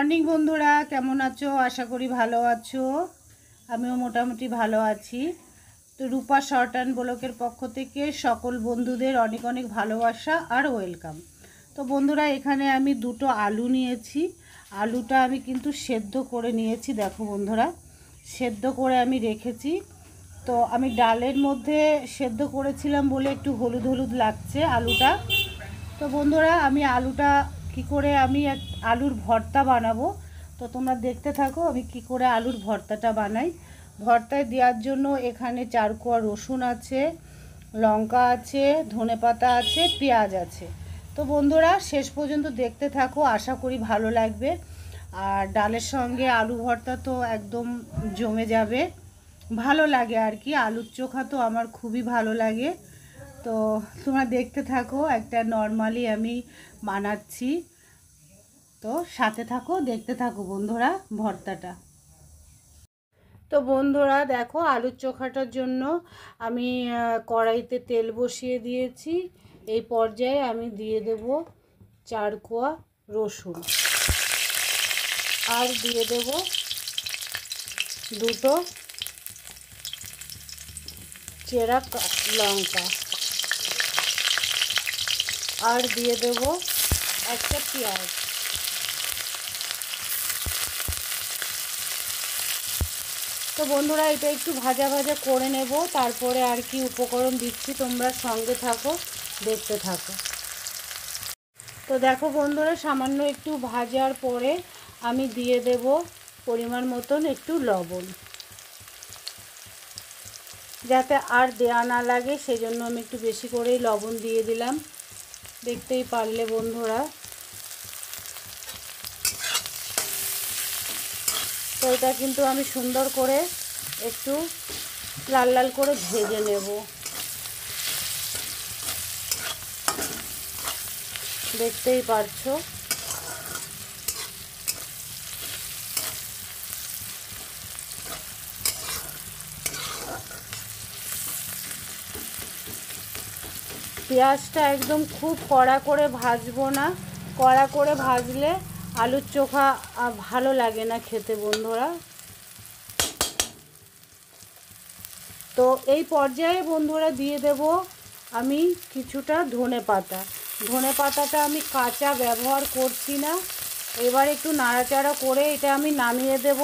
Morning বন্ধুরা, কেমন আছো? আশা করি ভালো আছো। আমিও মোটামুটি ভালো আছি। তো রূপা শর্ট অ্যান্ড ব্লকের পক্ষ থেকে সকল বন্ধুদের অনেক অনেক ভালোবাসা আর ওয়েলকাম। তো বন্ধুরা, এখানে আমি দুটো আলু নিয়েছি। আলুটা আমি কিন্তু সেদ্ধ করে নিয়েছি। দেখো বন্ধুরা, সেদ্ধ করে আমি রেখেছি। তো আমি ডালের মধ্যে সেদ্ধ করেছিলাম বলে একটু হলুদ হলুদ লাগছে আলুটা। তো বন্ধুরা, আমি আলুটা কি করে আমি আলুর ভর্তা বানাবো, তো তোমরা দেখতে থাকো আমি কি করে আলুর ভর্তাটা বানাই। ভর্তায় দেওয়ার জন্য এখানে 4 কোয়া রসুন আছে, লঙ্কা আছে, ধনেপাতা আছে, পেঁয়াজ আছে। তো বন্ধুরা, শেষ পর্যন্ত দেখতে থাকো, আশা করি ভালো লাগবে। আর ডালের সঙ্গে আলু ভর্তা তো একদম জমে যাবে, ভালো লাগে আর কি। আলুর চোখা তো আমার খুবই ভালো লাগে। তো তোমরা দেখতে থাকো, একটা নর্মালি আমি বানাচ্ছি। তো সাথে থাকো, দেখতে থাকো বন্ধুরা ভর্তাটা। তো বন্ধুরা দেখো, আলুর চোখাটার জন্য আমি কড়াইতে তেল বসিয়ে দিয়েছি। এই পর্যায়ে আমি দিয়ে দেব 4 কোয়া রসুন, আর দিয়ে দেব দুটো চেরা লঙ্কা, আর দিয়ে দেব একটা পেঁয়াজ। তো বন্ধুরা, এটা একটু ভাজা ভাজা করে নেব, তারপরে আর কি উপকরণ দিচ্ছি, তোমরা সঙ্গে থাকো, দেখতে থাকো। তো দেখো বন্ধুরা, সামান্য একটু ভাজার পরে আমি দিয়ে দেব পরিমাণ মতন একটু লবণ, যাতে আর দেয়া না লাগে সেজন্য আমি একটু বেশি করেই লবণ দিয়ে দিলাম। দেখতেই পারলে বন্ধুরা। তো এটা কিন্তু আমি সুন্দর করে একটু লাল লাল করে ভেজে নেব। দেখতেই পারছো। পেঁয়াজটা একদম খুব কড়া করে ভাজবো না, কড়া করে ভাজলে আলুর চোখা ভালো লাগে না খেতে বন্ধুরা। তো এই পর্যায়ে বন্ধুরা দিয়ে দেব আমি কিছুটা ধনেপাতা। ধনেপাতাটা আমি কাঁচা ব্যবহার করছি না। এবার একটু নাড়াচাড়া করে এটা আমি নামিয়ে দেব।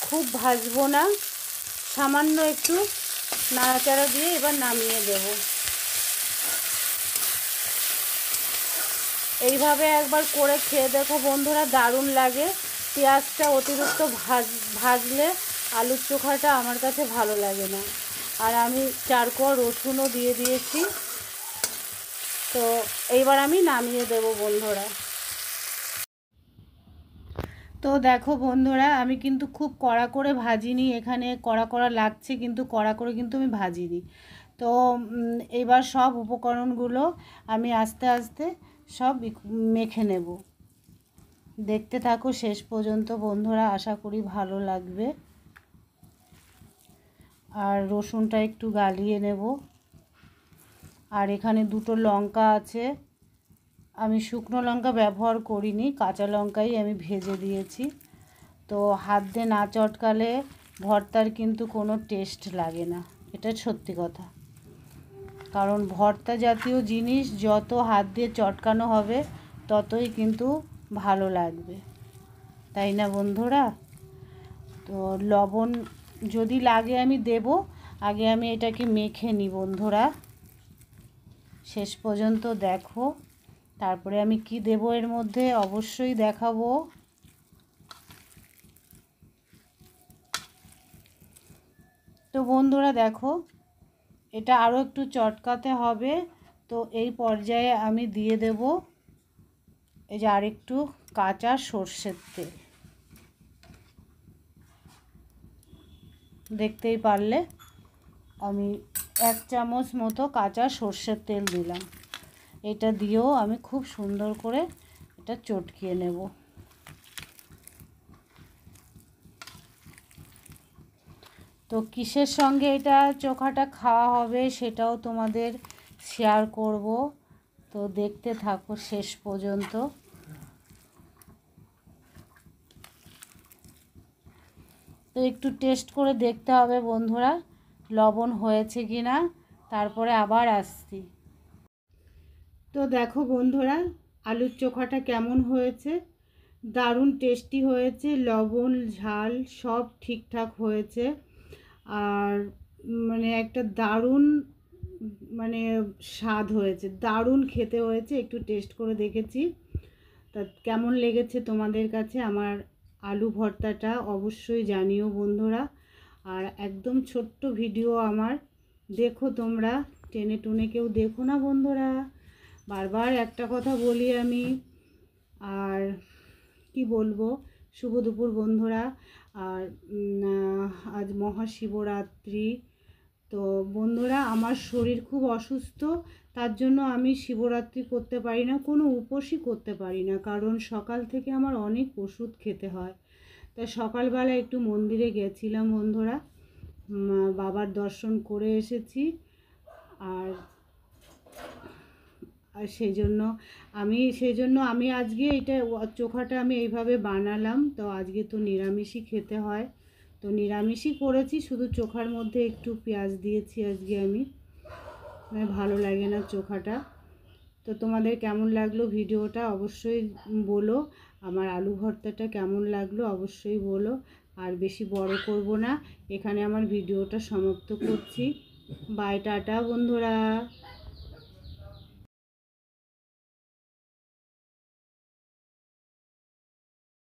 খুব ভাজবো না, সামান্য একটু নাড়াচাড়া দিয়ে এবার নামিয়ে দেব। এইভাবে একবার করে খেয়ে দেখো বন্ধুরা, দারুণ লাগে। পেঁয়াজটা অতিরিক্ত ভাজলে আলুর চোখাটা আমার কাছে ভালো লাগে না। আর আমি 4 কোয়া রসুনও দিয়ে দিয়েছি। তো এইবার আমি নামিয়ে দেব বন্ধুরা। তো দেখো বন্ধুরা, আমি কিন্তু খুব কড়া করে ভাজিনি, এখানে কড়া কড়া লাগছে কিন্তু কড়া করে কিন্তু আমি ভাজিনি। তো এবার সব উপকরণগুলো আমি আস্তে আস্তে সব মেখে নেব। দেখতে থাকো শেষ পর্যন্ত বন্ধুরা, আশা করি ভালো লাগবে। আর রসুনটা একটু গালিয়ে নেব। আর এখানে দুটো লঙ্কা আছে, আমি শুকনো লঙ্কা ব্যবহার করিনি, কাঁচা লঙ্কাই আমি ভেজে দিয়েছি। তো হাত দিয়ে না চটকালে ভর্তার কিন্তু কোনো টেস্ট লাগে না, এটা সত্যি কথা। কারণ ভর্তা জাতীয় জিনিস যত হাত দিয়ে চটকানো হবে ততই কিন্তু ভালো লাগবে, তাই না বন্ধুরা? তো লবণ যদি লাগে আমি দেব, আগে আমি এটাকে মেখে নিই বন্ধুরা। শেষ পর্যন্ত দেখো, তারপরে আমি কি দেব এর মধ্যে অবশ্যই দেখাবো। তো বন্ধুরা দেখো, এটা আরও একটু চটকাতে হবে। তো এই পর্যায়ে আমি দিয়ে দেব এই যে আরেকটু কাঁচা সর্ষের তেল। দেখতেই পারলে আমি 1 চামচ মতো কাঁচা সর্ষের তেল দিলাম। এটা দিয়েও আমি খুব সুন্দর করে এটা চটকিয়ে নেব। তো কিসের সঙ্গে এটা চোখাটা খাওয়া হবে সেটাও তোমাদের শেয়ার করব। তো দেখতে থাকো শেষ পর্যন্ত। তো একটু টেস্ট করে দেখতে হবে বন্ধুরা লবণ হয়েছে কি না, তারপরে আবার আসছি। তো দেখো বন্ধুরা আলুর চোখাটা কেমন হয়েছে, দারুণ টেস্টি হয়েছে, লবণ ঝাল সব ঠিকঠাক হয়েছে। আর মানে একটা দারুণ মানে স্বাদ হয়েছে, দারুণ খেতে হয়েছে। একটু টেস্ট করে দেখেছি, তা কেমন লেগেছে তোমাদের কাছে আমার আলু ভর্তাটা অবশ্যই জানিও বন্ধুরা। আর একদম ছোট্ট ভিডিও আমার, দেখো তোমরা, টেনে টুনে কেউ দেখো না বন্ধুরা, বারবার একটা কথা বলি আমি। আর কি বলবো, শুভ দুপুর বন্ধুরা। আর আজ মহাশিবরাত্রি। তো বন্ধুরা আমার শরীর খুব অসুস্থ, তার জন্য আমি শিবরাত্রি করতে পারি না, কোনো উপোসই করতে পারি না, কারণ সকাল থেকে আমার অনেক ওষুধ খেতে হয়। তাই সকালবেলা একটু মন্দিরে গেছিলাম বন্ধুরা, বাবার দর্শন করে এসেছি। আর সেই জন্য আমি আজকে এটা চোখাটা আমি এইভাবে বানালাম। তো আজকে তো নিরামিষই খেতে হয়, তো নিরামিষই করেছি, শুধু চোখার মধ্যে একটু পেঁয়াজ দিয়েছি আজকে আমি, মানে ভালো লাগে না চোখাটা। তো তোমাদের কেমন লাগলো ভিডিওটা অবশ্যই বলো, আমার আলু ভর্তাটা কেমন লাগলো অবশ্যই বলো। আর বেশি বড় করব না, এখানে আমার ভিডিওটা সমাপ্ত করছি। বাই টাটা বন্ধুরা।